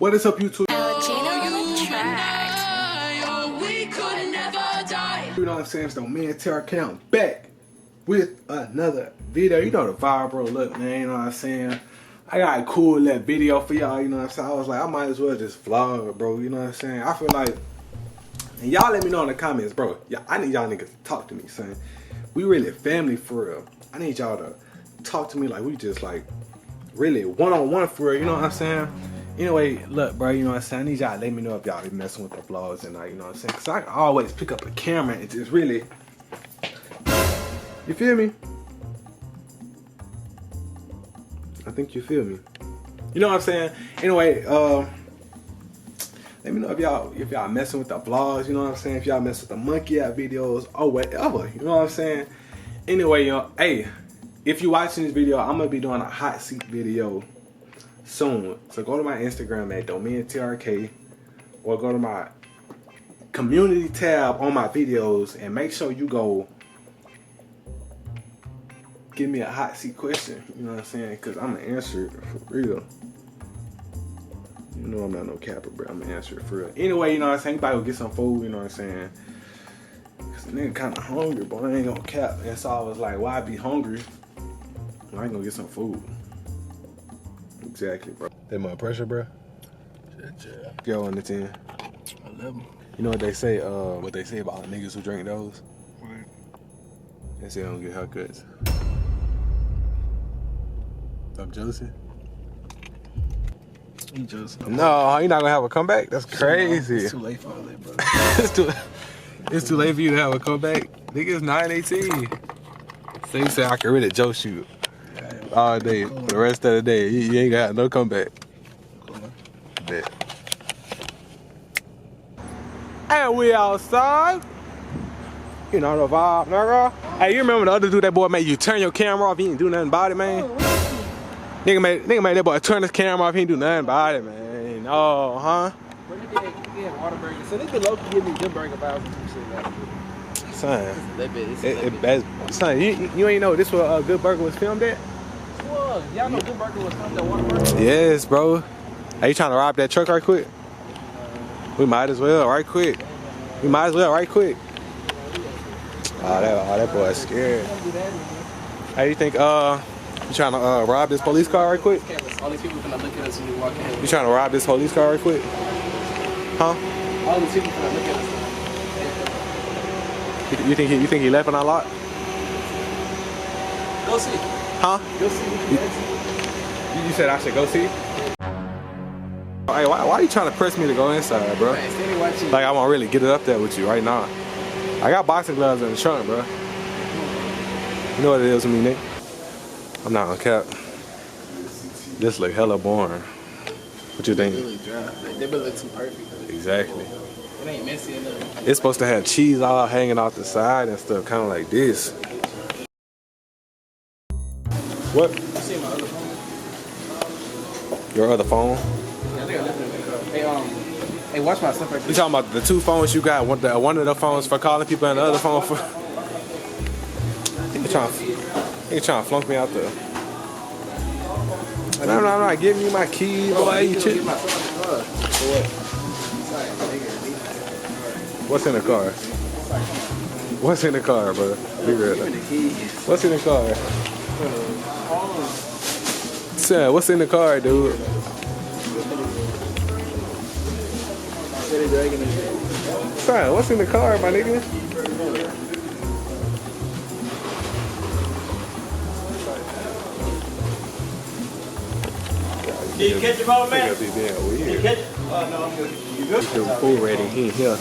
What is up, YouTube? You know what I'm saying? It's DominionTRK. I'm back with another video. You know the vibe, bro. Look, man, you know what I'm saying? I got a cool little video for y'all, you know what I'm saying? I was like, I might as well just vlog, bro. You know what I'm saying? I feel like, and y'all let me know in the comments, bro. Yeah, I need y'all niggas to talk to me, son. We really family for real. I need y'all to talk to me like we just like really one-on-one for real, you know what I'm saying? Anyway, look, bro, you know what I'm saying? I need y'all to let me know if y'all be messing with the vlogs and you know what I'm saying? Because I always pick up a camera and just really, you feel me? I think you feel me. You know what I'm saying? Anyway, let me know if y'all messing with the vlogs, you know what I'm saying? If y'all mess with the monkey out videos or whatever, you know what I'm saying? Anyway, yo, hey, if you're watching this video, I'm gonna be doing a hot seat video soon. So go to my Instagram at DominionTRK or go to my community tab on my videos and make sure you go give me a hot seat question. You know what I'm saying? Because I'm gonna answer it for real. You know I'm not no capper, bro. I'm gonna answer it for real. Anyway, you know what I'm saying? Anybody go get some food, you know what I'm saying? Cause the nigga kinda hungry, but I ain't gonna cap. And so I was like, why be hungry? Well, I ain't gonna get some food. Exactly, bro. That my pressure, bro? Yeah. Go on the 10. 11. You know what they say about niggas who drink those? Right. They say they don't get haircuts. I'm jealousy? You just No, you're not gonna have a comeback? That's crazy. It's too late for all that, bro. it's too late for you to have a comeback. Nigga, it's 9:18. So you say I can really joke shoot all day for the rest of the day. You ain't got no comeback. Bet. And we outside. You know the vibe, nigga. Hey, you remember the other dude that boy made you turn your camera off? He didn't do nothing about it, man. Nigga made that boy turn his camera off. He didn't do nothing about it, man. Oh, huh? But he did Waterburger. So they could low-key give me good burger vibes and some shit like that. Son, son, you ain't know this was Good Burger was filmed at? Well, y'all know Good Burger was filmed at Waterburger? Yes, bro. Are you trying to rob that truck right quick? We might as well, right quick. We might as well, right quick. Oh, that boy's scared. How you think, you trying to rob this police car right quick? All these people gonna look at us when you walk in. You trying to rob this police car right quick? Huh? All these people gonna look at us. You think he left on our lot? Go see. Huh? Go see. You said I should go see? Hey, why are you trying to press me to go inside, bro? Like I want to really get it up there with you right now. I got boxing gloves in the trunk, bro. You know what it is with me, Nick? I'm not gonna cap. This look hella boring. What you think? Really dry. Like, they look too perfect. Exactly. It ain't messy enough. It's supposed to have cheese all hanging off the side and stuff, kind of like this. What? You see my other phone? Your other phone? Yeah, I think I left it in the car. Hey, watch my stuff right You quick. talking about the two phones you got? One of the phones for calling people and the other phone for... You trying to flunk me out there. I'm not giving you my keys, boy. You chick. What's in the car? What's in the car, bro? Be real. What's in the car? Son, what's in the car, dude? Son, what's in the car, my nigga? Did you catch your ball, man? Did you catch it? Oh, no, I'm good. You good? The food ready. He ain't here.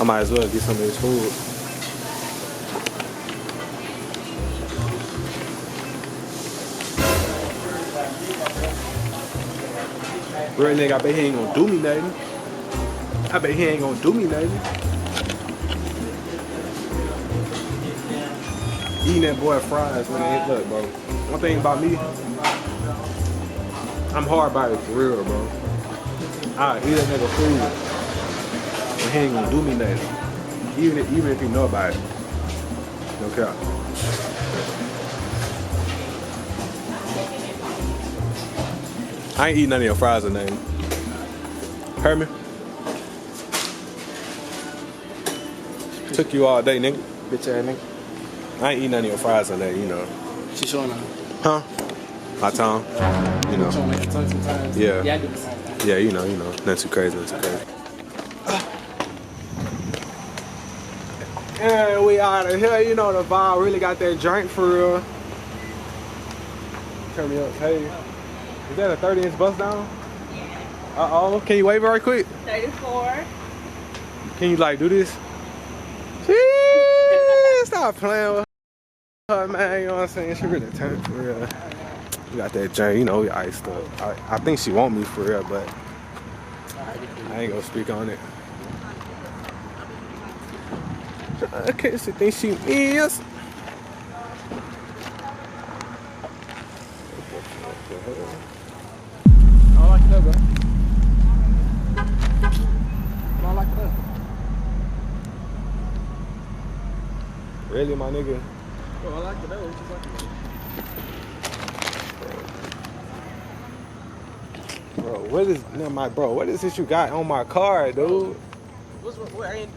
I might as well get some of his food. Real nigga, I bet he ain't gonna do me nothing. I bet he ain't gonna do me nothing. Eating that boy fries, man. Look, bro. One thing about me, I'm hard by it for real, bro. I eat that nigga food, but he ain't gonna do me nothing. Even if you know about it. No cap. I ain't eating none of your fries or nothing. Heard me? Took you all day, nigga. Bitch ass nigga. I ain't eat none of your fries on that, you know. She showing up. Huh? My tongue. You know. Showing her tongue sometimes. Yeah. Yeah, I do the same thing. Yeah, you know. Not too crazy, And we out of here, you know, the vibe really got that drink for real. Turn me up. Hey, is that a 30-inch bust down? Uh-oh. Can you wave it right quick? 34. Can you, like, do this? Jeez, stop playing with her, man. You know what I'm saying? She really turned for real. We got that drink, you know, we iced up. I think she want me for real, but I ain't gonna speak on it. Okay, she thinks she is. I don't like it up, bro. I don't like it up. Really, my nigga? Bro, I like it up. What you talking Bro, what is this you got on my car, dude? about? What ain't...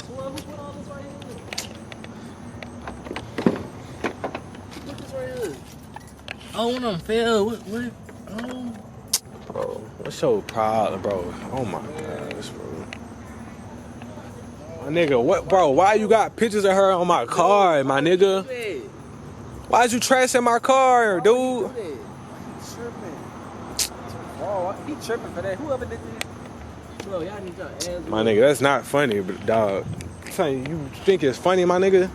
Who's put all this right here? Look this right here. Oh, one of them fell. What? Oh. Bro, what's your problem, bro? Oh my gosh, bro. My nigga, what, bro? Why you got pictures of her on my car, my nigga? Why'd you trashing my car, dude? Oh, he tripping for that. Whoever did this. Bro, y'all need your ass. My nigga, that's not funny, but dog. Son, you think it's funny, my nigga?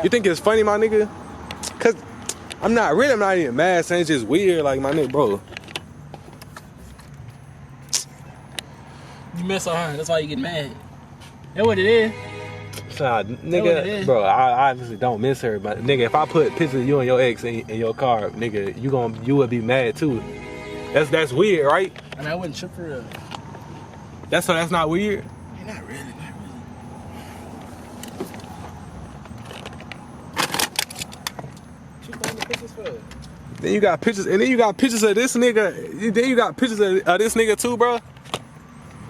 You think it's funny, my nigga? Cause I'm not even mad, son. It's just weird, like my nigga, bro. You miss on her. That's why you get mad. That's what it is. Nah, nigga, bro, I obviously don't miss her, but nigga, if I put pictures of you and your ex in your car, nigga, you would be mad too. That's weird, right? And I wouldn't trip for real. That's not weird. Hey, not really. What you find the pictures for? Then you got pictures, and then you got pictures of this nigga. Then you got pictures of this nigga too, bro.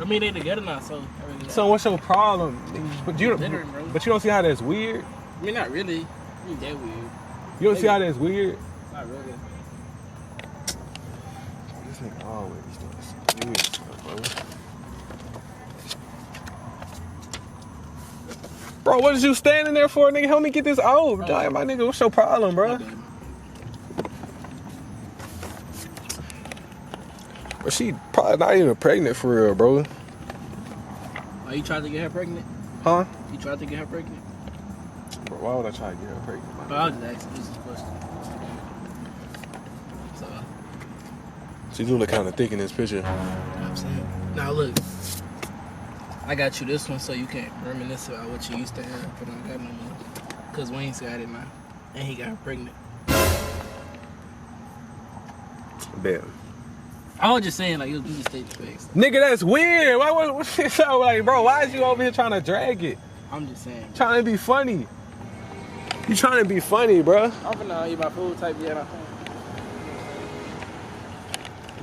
I mean, they together now, so. So what's your problem? But you don't see how that's weird. I mean, not really. I mean, that weird. You don't see how that's weird. Not really. This nigga always doing some weird stuff, bro. Bro, what is you standing there for, nigga? Help me get this out. Dog, my nigga, what's your problem, bro? But she probably not even pregnant for real, bro. Oh, you tried to get her pregnant? Huh? You tried to get her pregnant? Bro, why would I try to get her pregnant? Oh, I was just asking this question. So, She do look kind of thick in this picture. you know what I'm saying? Now look, I got you this one so you can't reminisce about what you used to have, but I don't got no more. Cause Wayne's got it now, and he got her pregnant. Bam. I was just saying, like, you just state the facts. Nigga, that's weird. What's so like, bro? Why is you over here trying to drag it? I'm just saying. Trying to be funny. You trying to be funny, bro? I'm finna eat my food type yet.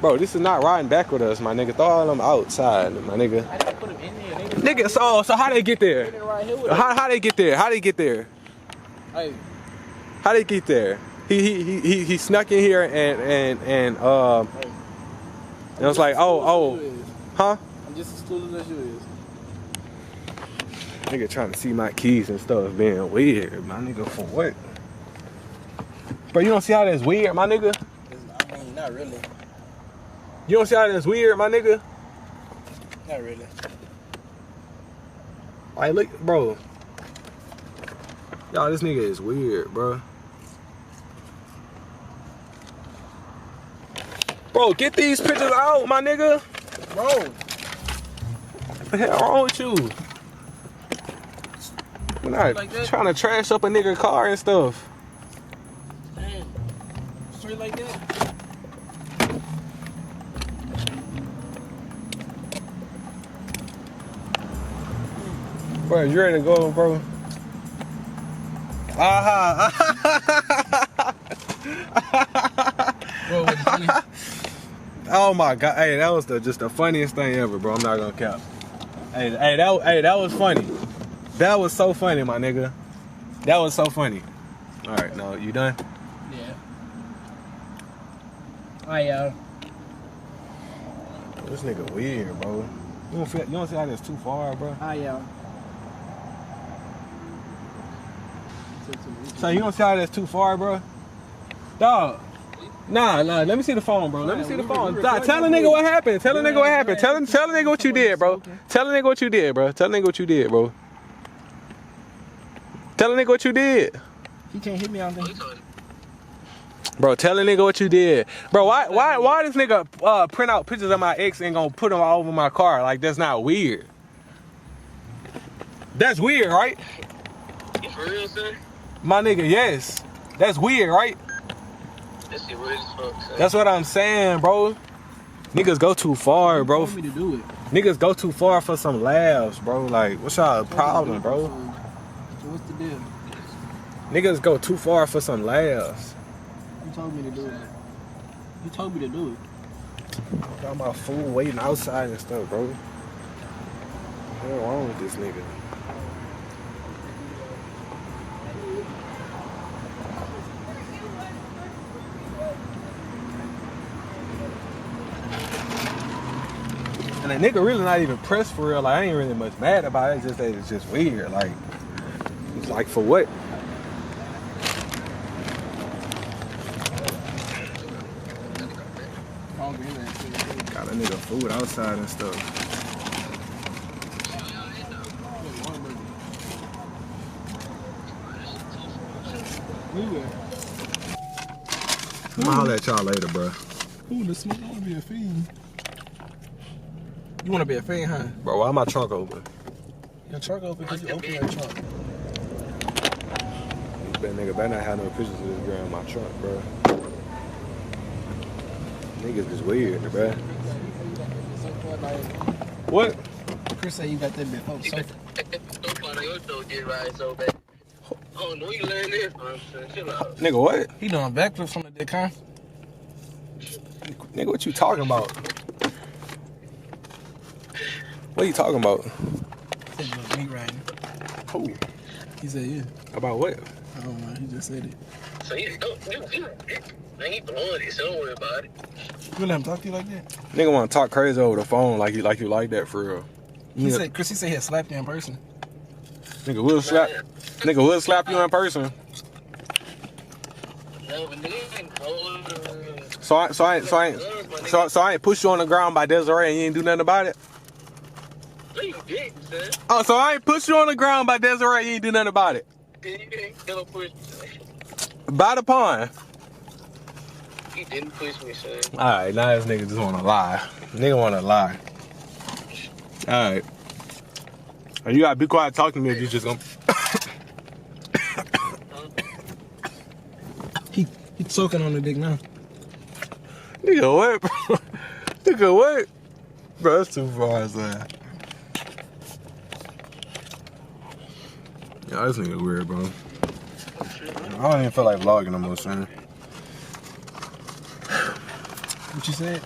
Bro, this is not riding back with us, my nigga. Throw all them outside, my nigga. I didn't put him in there. Nigga, so how they get there? Right here with How they get there? How they get there? Hey. How they get there? He snuck in here and it was like, oh, huh? I'm just as clueless as you is. Nigga trying to see my keys and stuff being weird, my nigga, for what? Bro, you don't see how that's weird, my nigga? I mean, not really. You don't see how that's weird, my nigga? Not really. Like, look, bro. Y'all, this nigga is weird, bro. Bro, get these pictures out, my nigga. Bro. What the hell wrong with you? We're not Like that? trying to trash up a nigga car and stuff. Damn. Straight like that? Bro, you ready to go, bro? Bro, what's funny? Oh my god, hey, that was just the funniest thing ever, bro. I'm not gonna cap. Hey, that was funny. That was so funny, my nigga. That was so funny. All right, now you done? Yeah. Alright, y'all. This nigga weird, bro. You don't see how that's too far, bro? Alright, y'all. So you don't see how that's too far, bro? Dog. Nah, let me see the phone, bro. Let me see the phone. Dog, tell the nigga what happened. Tell the nigga what happened. Tell the nigga what you did, bro. Tell the nigga what you did, bro. Tell the nigga what you did, bro. Tell the nigga what you did. He can't hit me on there. Bro, tell the nigga what you did. Bro, why this nigga print out pictures of my ex and gonna put them all over my car? Like, that's not weird. That's weird, right? You for real, son? My nigga, yes. That's weird, right? That shit weird as fuck, son. That's what I'm saying, bro. Niggas go too far, bro. You told me to do it. Niggas go too far for some laughs, bro. Like, what's y'all problem, bro? So what's the deal? Niggas go too far for some laughs. You told me to do it. You told me to do it. Got my food waiting outside and stuff, bro. What's wrong with this nigga? And the nigga really not even pressed for real. Like, I ain't really much mad about it. It's just that it's just weird. Like, it's like, for what? Got a nigga food outside and stuff. I'm gonna holler at y'all later, bro. Ooh, the smoke. I wanna be a fiend. You wanna be a fiend, huh? Bro, why my trunk open? Your trunk open because you open your trunk. That nigga better not have no pictures of this girl in my trunk, bro. Niggas is weird, bro. What? Chris said you got that bit folks. So So far, your show get right so bad. Oh, no, you learn this, man. Chill out. Nigga, what? he doing backflips on the dick, huh? Nigga, what you talking about? What are you talking about? He said you was meat riding. Who? He said yeah. About what? I don't know. He just said it. So you ain't blowing it, so don't worry about it. You let him talk to you like that? Nigga wanna talk crazy over the phone like you like that for real. He said Chris. He said he'll slap you in person. Nigga will slap you in person. No, but nigga ain't blowing. So I ain't push you on the ground by Desiree and you ain't do nothing about it? No, you didn't, son. Oh, so I ain't push you on the ground by Desiree and you ain't do nothing about it? You ain't never pushed me, son. By the pond. You didn't push me, son. Alright, now this nigga just wanna lie. Nigga wanna lie. Alright. You gotta be quiet, talk to me if you just gonna. He choking on the dick now. Nigga, what, bro? Nigga, what? Bro, that's too far, son. Yeah, this nigga weird, bro. I don't even feel like vlogging no more, son. What you said?